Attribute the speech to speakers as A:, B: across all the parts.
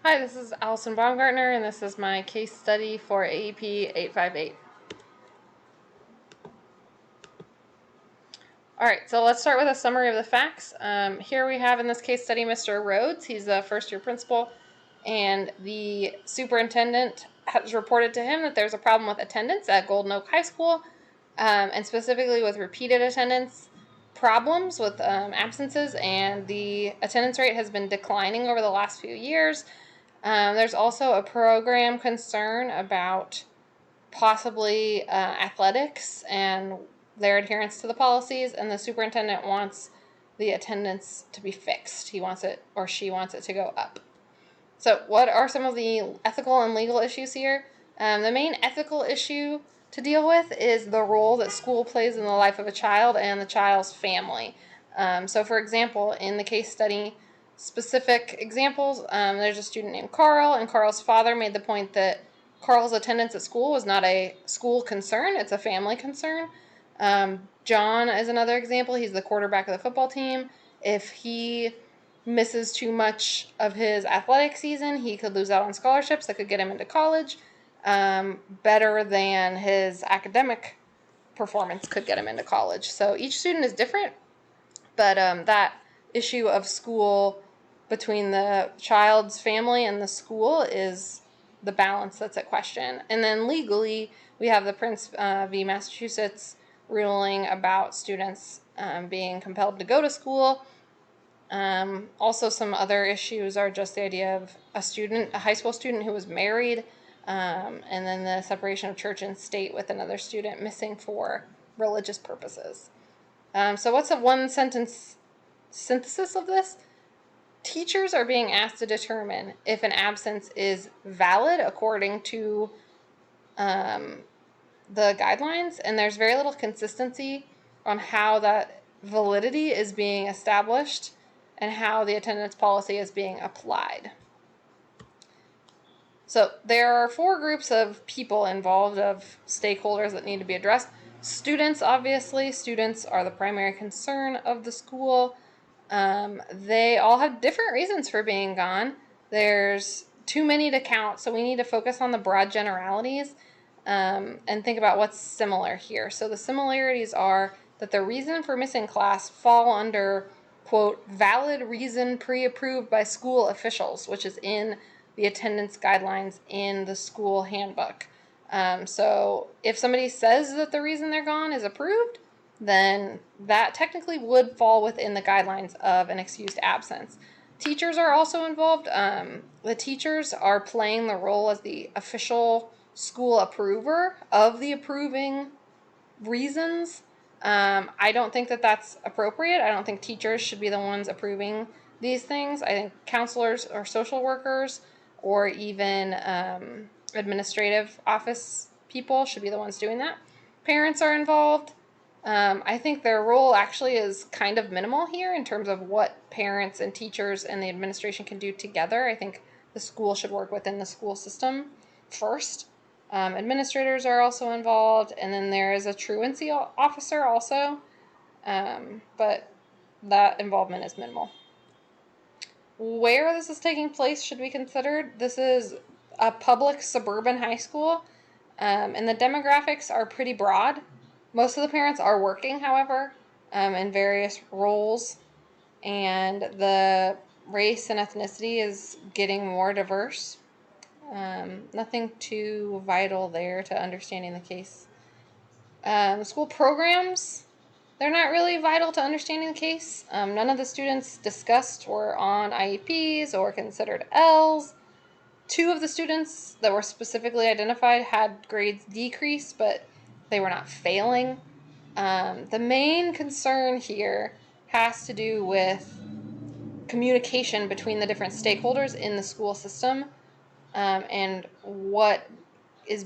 A: Hi, this is Allison Baumgartner, and this is my case study for AEP 858. All right, so let's start with a summary of the facts. Here we have in this case study Mr. Rhodes. He's a first-year principal, and the superintendent has reported to him that there's a problem with attendance at Golden Oak High School, and specifically with repeated attendance problems with absences, and the attendance rate has been declining over the last few years. There's also a program concern about possibly athletics and their adherence to the policies, and the superintendent wants the attendance to be fixed. He wants it, or she wants it, to go up. So what are some of the ethical and legal issues here? The main ethical issue to deal with is the role that school plays in the life of a child and the child's family. So for example, in the case study, specific examples, there's a student named Carl, and Carl's father made the point that Carl's attendance at school was not a school concern, it's a family concern. John is another example. He's the quarterback of the football team. If he misses too much of his athletic season, he could lose out on scholarships that could get him into college. Better than his academic performance could get him into college. So each student is different, but that issue of school between the child's family and the school is the balance that's at question. And then legally, we have the Prince v. Massachusetts ruling about students being compelled to go to school. Also, some other issues are just the idea of a high school student who was married, and then the separation of church and state with another student missing for religious purposes. So what's a one-sentence synthesis of this? Teachers are being asked to determine if an absence is valid according to the guidelines, and there's very little consistency on how that validity is being established and how the attendance policy is being applied. So there are 4 groups of people involved, of stakeholders that need to be addressed. Students, obviously. Students are the primary concern of the school. They all have different reasons for being gone. There's too many to count, so we need to focus on the broad generalities and think about what's similar here. So the similarities are that the reason for missing class fall under, quote, valid reason pre-approved by school officials, which is in the attendance guidelines in the school handbook. So if somebody says that the reason they're gone is approved, then that technically would fall within the guidelines of an excused absence. Teachers are also involved. The teachers are playing the role as the official school approver of the approving reasons. I don't think that that's appropriate. I don't think teachers should be the ones approving these things. I think counselors or social workers or even administrative office people should be the ones doing that. Parents are involved. I think their role actually is kind of minimal here in terms of what parents and teachers and the administration can do together. I think the school should work within the school system first. Administrators are also involved, and then there is a truancy officer also, but that involvement is minimal. Where this is taking place should be considered. This is a public suburban high school, and the demographics are pretty broad. Most of the parents are working, however, in various roles, and the race and ethnicity is getting more diverse. Nothing too vital there to understanding the case. The school programs, they're not really vital to understanding the case. None of the students discussed were on IEPs or considered Ls. 2 of the students that were specifically identified had grades decrease, but they were not failing. The main concern here has to do with communication between the different stakeholders in the school system, and who's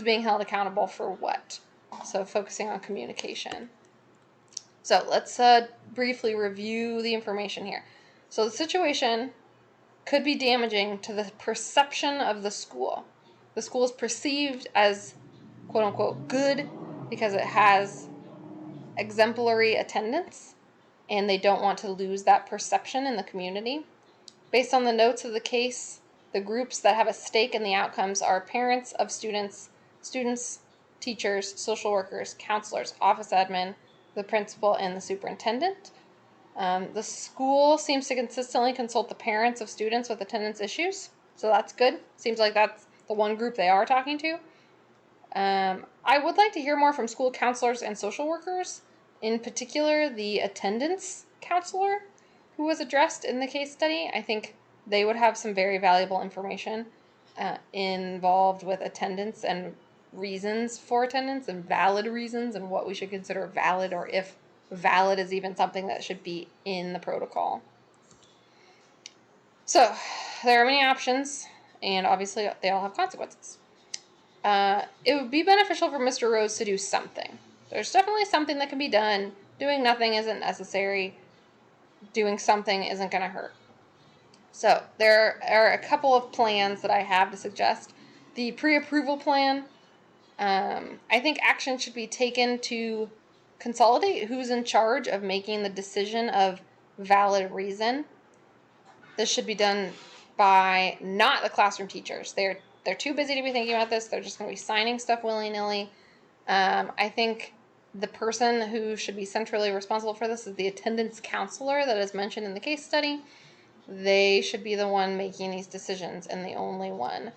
A: being held accountable for what. So focusing on communication. So let's briefly review the information here. So the situation could be damaging to the perception of the school. The school is perceived as, quote unquote, good because it has exemplary attendance, and they don't want to lose that perception in the community. Based on the notes of the case, The groups that have a stake in the outcomes are parents of students, teachers, social workers, counselors, office admin, the principal, and the superintendent. The school seems to consistently consult the parents of students with attendance issues, so that's good. Seems like that's the one group they are talking to. I would like to hear more from school counselors and social workers, in particular the attendance counselor who was addressed in the case study. I think they would have some very valuable information involved with attendance and reasons for attendance and valid reasons and what we should consider valid, or if valid is even something that should be in the protocol. So there are many options, and obviously they all have consequences. It would be beneficial for Mr. Rose to do something. There's definitely something that can be done. Doing nothing isn't necessary. Doing something isn't going to hurt. So there are a couple of plans that I have to suggest. The pre-approval plan, I think action should be taken to consolidate who's in charge of making the decision of valid reason. This should be done by not the classroom teachers. They're too busy to be thinking about this. They're just going to be signing stuff willy-nilly. I think the person who should be centrally responsible for this is the attendance counselor that is mentioned in the case study. They should be the one making these decisions and the only one.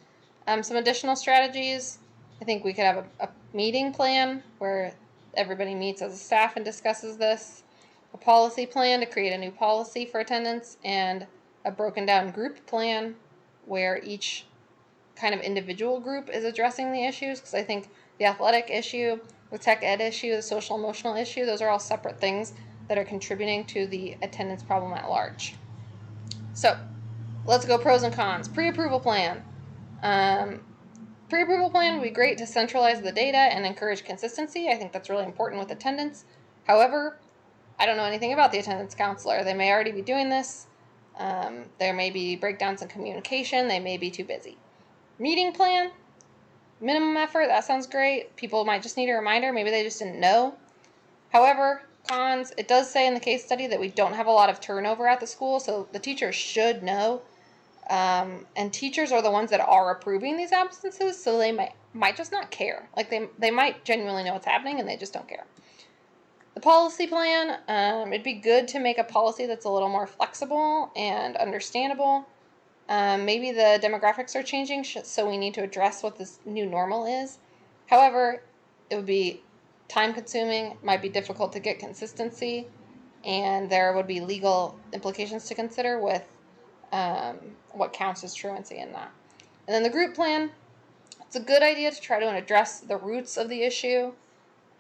A: Some additional strategies. I think we could have a meeting plan where everybody meets as a staff and discusses this. A policy plan to create a new policy for attendance, and a broken down group plan where each kind of individual group is addressing the issues, because I think the athletic issue, the tech ed issue, the social emotional issue, those are all separate things that are contributing to the attendance problem at large. So let's go pros and cons. Pre-approval plan. Pre-approval plan would be great to centralize the data and encourage consistency. I think that's really important with attendance. However, I don't know anything about the attendance counselor. They may already be doing this. There may be breakdowns in communication. They may be too busy. Meeting plan, minimum effort, that sounds great. People might just need a reminder. Maybe they just didn't know. However, cons, it does say in the case study that we don't have a lot of turnover at the school, so the teachers should know. And teachers are the ones that are approving these absences, so they might just not care. Like they might genuinely know what's happening and they just don't care. The policy plan, it'd be good to make a policy that's a little more flexible and understandable. Maybe the demographics are changing, so we need to address what this new normal is. However, it would be time consuming, might be difficult to get consistency, and there would be legal implications to consider with what counts as truancy in that. And then the group plan, it's a good idea to try to address the roots of the issue,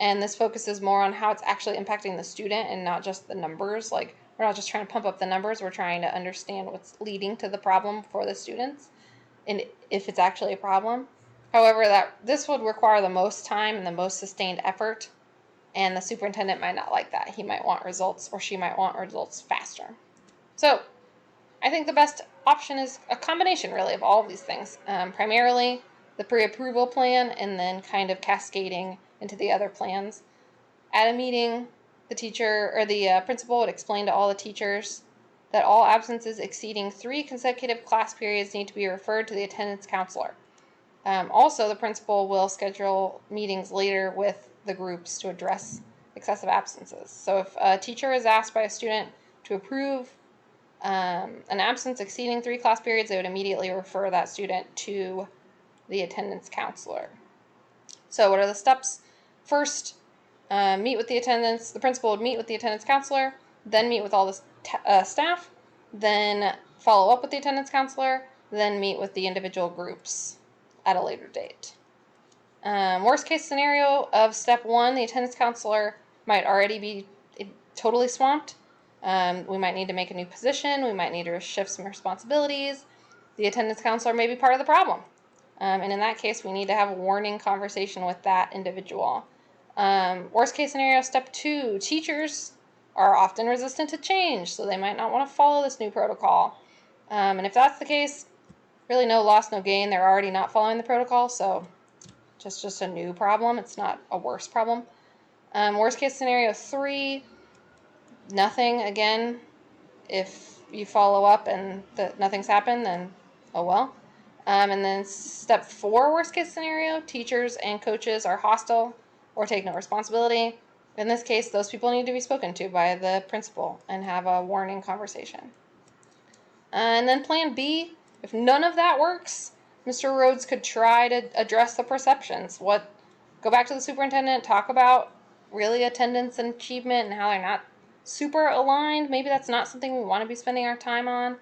A: and this focuses more on how it's actually impacting the student and not just the numbers. Like, we're not just trying to pump up the numbers, we're trying to understand what's leading to the problem for the students and if it's actually a problem. However, this would require the most time and the most sustained effort, and the superintendent might not like that. He might want results, or she might want results faster. So I think the best option is a combination, really, of all of these things. Primarily the pre-approval plan, and then kind of cascading into the other plans. At a meeting, the teacher or the principal would explain to all the teachers that all absences exceeding 3 consecutive class periods need to be referred to the attendance counselor. Also, the principal will schedule meetings later with the groups to address excessive absences. So if a teacher is asked by a student to approve an absence exceeding 3 class periods, they would immediately refer that student to the attendance counselor. So what are the steps? First, meet with the attendance. The principal would meet with the attendance counselor, then meet with all the staff, then follow up with the attendance counselor, then meet with the individual groups at a later date. Worst case scenario of step 1, the attendance counselor might already be totally swamped. We might need to make a new position. We might need to shift some responsibilities. The attendance counselor may be part of the problem. And in that case, we need to have a warning conversation with that individual. Worst case scenario, step 2, teachers are often resistant to change, so they might not want to follow this new protocol. And if that's the case, really no loss, no gain. They're already not following the protocol, so just a new problem. It's not a worse problem. Worst case scenario 3, nothing. Again, if you follow up and nothing's happened, then oh well. And then step 4, worst case scenario, teachers and coaches are hostile or take no responsibility. In this case, those people need to be spoken to by the principal and have a warning conversation. And then plan B, if none of that works, Mr. Rhodes could try to address the perceptions. Go back to the superintendent, talk about really attendance and achievement and how they're not super aligned. Maybe that's not something we want to be spending our time on.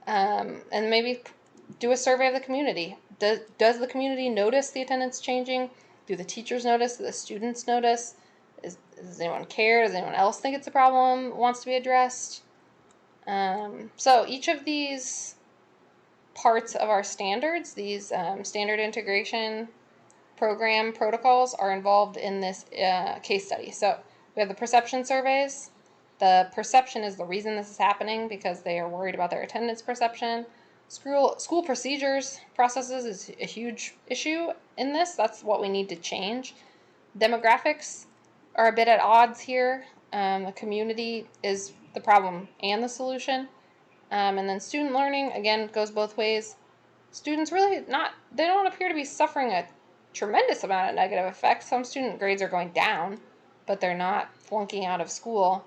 A: And maybe do a survey of the community. Does the community notice the attendance changing? Do the teachers notice? Do the students notice? Does anyone care? Does anyone else think it's a problem wants to be addressed? So each of these parts of our standards, these standard integration program protocols, are involved in this case study. So we have the perception surveys. The perception is the reason this is happening because they are worried about their attendance perception. School procedures processes is a huge issue in this. That's what we need to change. Demographics are a bit at odds here. The community is the problem and the solution. And then student learning, again, goes both ways. Students they don't appear to be suffering a tremendous amount of negative effects. Some student grades are going down, but they're not flunking out of school.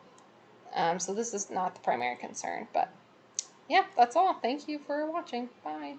A: So this is not the primary concern. But yeah, that's all. Thank you for watching. Bye.